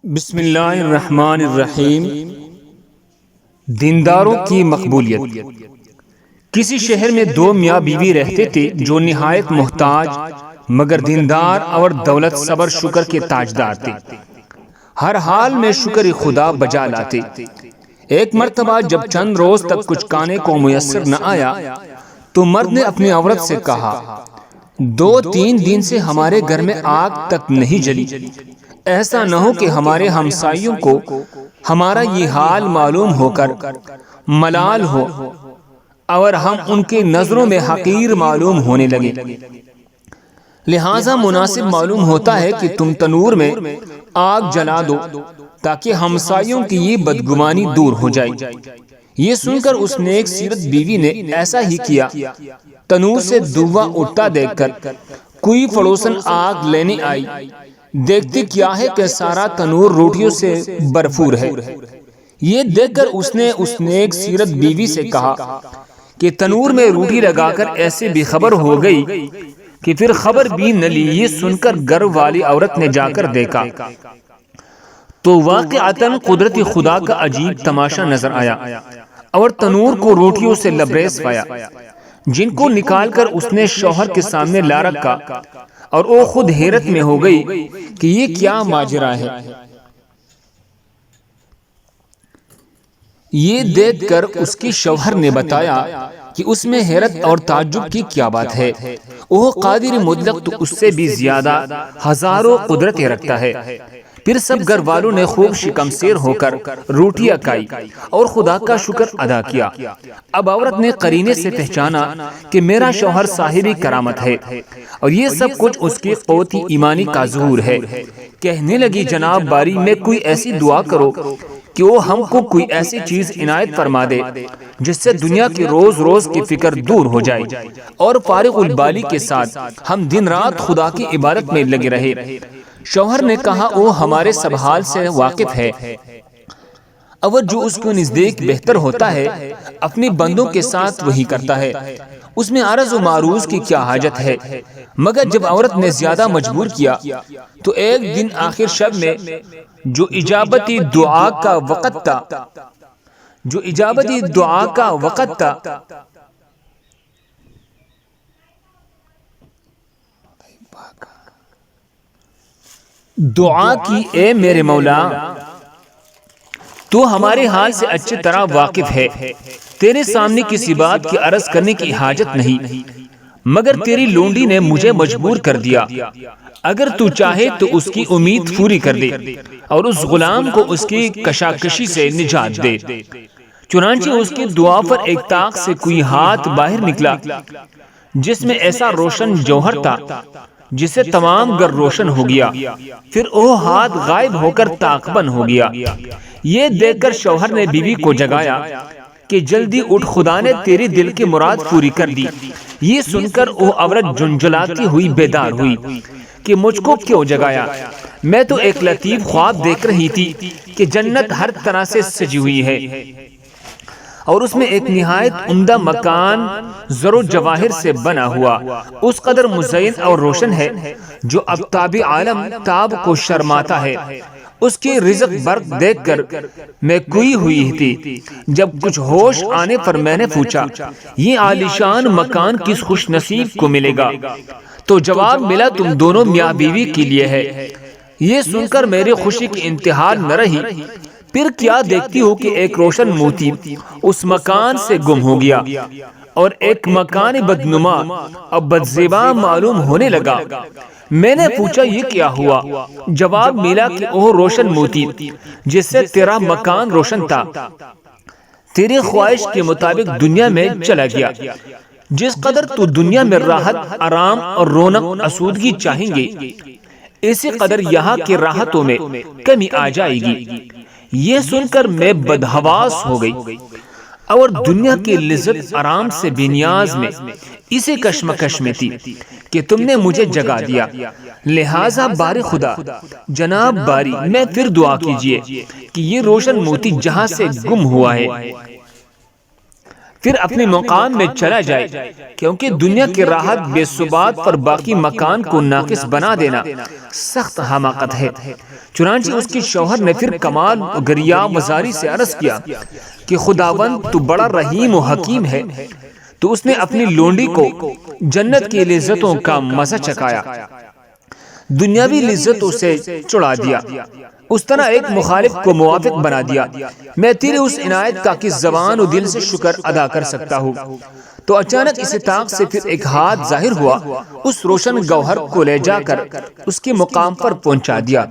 بسم اللہ الرحمن الرحیم۔ دینداروں کی مقبولیت۔ کسی شہر میں دو میاں بیوی رہتے تھے جو نہایت محتاج مگر دیندار اور دولت صبر شکر کے تاجدار تھے۔ ہر حال میں شکر خدا بجا لاتے۔ ایک مرتبہ جب چند روز تک کچھ کھانے کو میسر نہ آیا تو مرد نے اپنی عورت سے کہا، 2-3 دن سے ہمارے گھر میں آگ تک نہیں جلی، ایسا نہ ہو کہ ہمارے ہمسائیوں کو ہمارا یہ حال معلوم ہو کر ملال ہو اور ہم ان کے نظروں میں حقیر معلوم ہونے لگے۔ لہذا مناسب معلوم ہوتا ہے کہ تم تنور میں آگ جلا دو تاکہ ہمسائیوں کی یہ بدگمانی دور ہو جائے۔ یہ سن کر اس نیک سیرت بیوی نے ایسا ہی کیا۔ تنور سے دھواں اٹھتا دیکھ کر کوئی پڑوسن آگ لینے آئی، دیکھتے کیا ہے کہ سارا تنور روٹیوں سے بھرپور ہے۔ یہ دیکھ کر اس نے اس نیک سیرت بیوی سے کہا کہ تنور میں روٹی لگا کر ایسے بے خبر ہو گئی کہ پھر خبر بھی نہ لی۔ یہ سن کر گھر والی عورت نے جا کر دیکھا تو واقعتاً قدرت خدا کا عجیب تماشا نظر آیا اور تنور کو روٹیوں سے لبریز پایا، جن کو نکال کر اس نے شوہر کے سامنے لا رکھا اور وہ خود حیرت میں ہو گئی کہ یہ کیا ماجرا ہے۔ یہ دیکھ کر اس کے شوہر نے بتایا کہ اس میں حیرت اور تعجب کی کیا بات ہے، وہ قادر مطلق تو اس سے بھی زیادہ ہزاروں قدرتیں رکھتا ہے۔ پھر سب گھر والوں نے خوب شکمسیر ہو کر روٹیاں کھائی اور خدا کا شکر ادا کیا۔ اب عورت نے قرینے سے پہچانا کہ میرا شوہر صاحب کرامت ہے اور یہ سب کچھ اس کی قوت ایمانی کا ظہور ہے۔ کہنے لگی، جناب باری میں کوئی ایسی دعا کرو کہ وہ ہم کو کوئی ایسی چیز عنایت فرما دے جس سے دنیا کی روز روز کی فکر دور ہو جائے اور فارغ البالی کے ساتھ ہم دن رات خدا کی عبادت میں لگے رہے۔ شوہر نے کہا، وہ ہمارے سب حال سے واقف ہے اور جو اس کو نزدیک بہتر ہوتا ہے اپنے بندوں کے ساتھ وہی کرتا ہے، اس میں عرض و معروض کی کیا حاجت ہے۔ مگر جب عورت نے زیادہ مجبور کیا تو ایک دن آخر شب میں جو اجابتی دعا کا وقت تھا دعا کی، اے میرے مولا تو ہمارے حال سے اچھی طرح واقف ہے، تیرے سامنے کسی بات کی عرض کرنے کی حاجت نہیں، مگر تیری لونڈی نے مجھے مجبور کر دیا، اگر تو چاہے تو اس کی امید پوری کر دے اور اس غلام کو اس کی کشاکشی سے نجات دے۔ چنانچہ اس کی دعا پر ایک طاق سے کوئی ہاتھ باہر نکلا جس میں ایسا روشن جوہر تھا جس سے تمام گھر روشن ہو گیا، پھر وہ ہاتھ غائب ہو کر طاق بند ہو گیا۔ یہ دیکھ کر شوہر نے بیوی کو جگایا کہ جلدی اٹھ، خدا نے تیری دل کی مراد پوری کر دی۔ یہ سن کر وہ عورت جھنجھلاتی ہوئی بیدار ہوئی کہ مجھ کو کیوں جگایا، میں تو ایک لطیف خواب دیکھ رہی تھی کہ جنت ہر طرح سے سجی ہوئی ہے اور اس میں ایک نہایت عمدہ مکان زر و جواہر سے بنا ہوا اس قدر مزین اور روشن ہے جو ابتاب عالم تاب کو شرماتا ہے۔ اس کی رزق برق دیکھ کر میں کوئی ہوئی تھی۔ جب کچھ ہوش آنے پر میں نے پوچھا، یہ عالیشان مکان کس خوش نصیب کو ملے گا؟ تو جواب ملا، تم دونوں میاں بیوی کے لیے ہے۔ یہ سن کر میری خوشی کی انتہا نہ رہی۔ پھر کیا دیکھتی ہو کہ ایک روشن موتی اس مکان سے گم ہو گیا اور ایک مکان بدنما اور بدزیبا معلوم ہونے لگا۔ میں نے پوچھا، یہ کیا ہوا؟ جواب ملا کہ وہ روشن موتی جس سے تیرا مکان روشن تھا تیری خواہش کے مطابق دنیا میں چلا گیا۔ جس قدر تو دنیا میں راحت، آرام اور رونق آسودگی چاہیں گے، اسی قدر یہاں کی راحتوں میں کمی آ جائے گی۔ یہ سن کر میں بدحواس ہو گئی اور دنیا کی لذت آرام سے بے نیاز میں اسی کشمکش میں تھی کہ تم نے مجھے جگا دیا۔ لہٰذا باری خدا، جناب باری میں پھر دعا کیجئے کہ یہ روشن موتی جہاں سے گم ہوا ہے پھر اپنے مقام میں چلا جائے، کیونکہ دنیا کی راحت بے ثبات پر باقی مکان کو ناقص بنا دینا سخت حماقت ہے۔ چنانچہ اس کے شوہر نے پھر کمال و گریاب مزاری سے عرض کیا کہ خداوند تو بڑا رحیم و حکیم ہے۔ تو اس نے اپنی لونڈی کو جنت کی لذتوں کا مزہ چکھایا، دنیاوی لذتوں سے چھڑا دیا، اس طرح ایک مخالف کو موافق بنا دیا۔ میں تیرے اس عنایت کا کس زبان و دل سے شکر ادا کر سکتا ہوں؟ تو اچانک اس طاق سے پھر ایک ہاتھ ظاہر ہوا، اس روشن گوہر کو لے جا کر اس کے مقام پر پہنچا دیا۔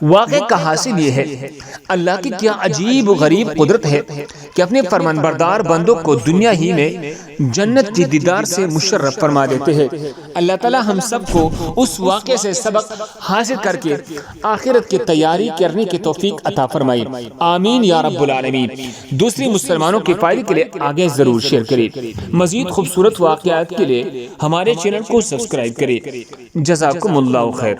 واقعے کا حاصل یہ ہے، اللہ کی کیا عجیب و غریب قدرت ہے کہ اپنے فرمانبردار بندوں کو دنیا ہی میں جنت کی دیدار سے مشرف فرما دیتے ہیں۔ اللہ تعالی ہم سب کو اس واقعے سے سبق حاصل کر کے آخرت کی تیاری کرنے کی توفیق عطا فرمائے، آمین یا رب العالمین۔ دوسری مسلمانوں کے فائدے کے لیے آگے ضرور شیئر کریں۔ مزید خوبصورت واقعات کے لیے ہمارے چینل کو سبسکرائب کریں۔ جزاکم اللہ خیر۔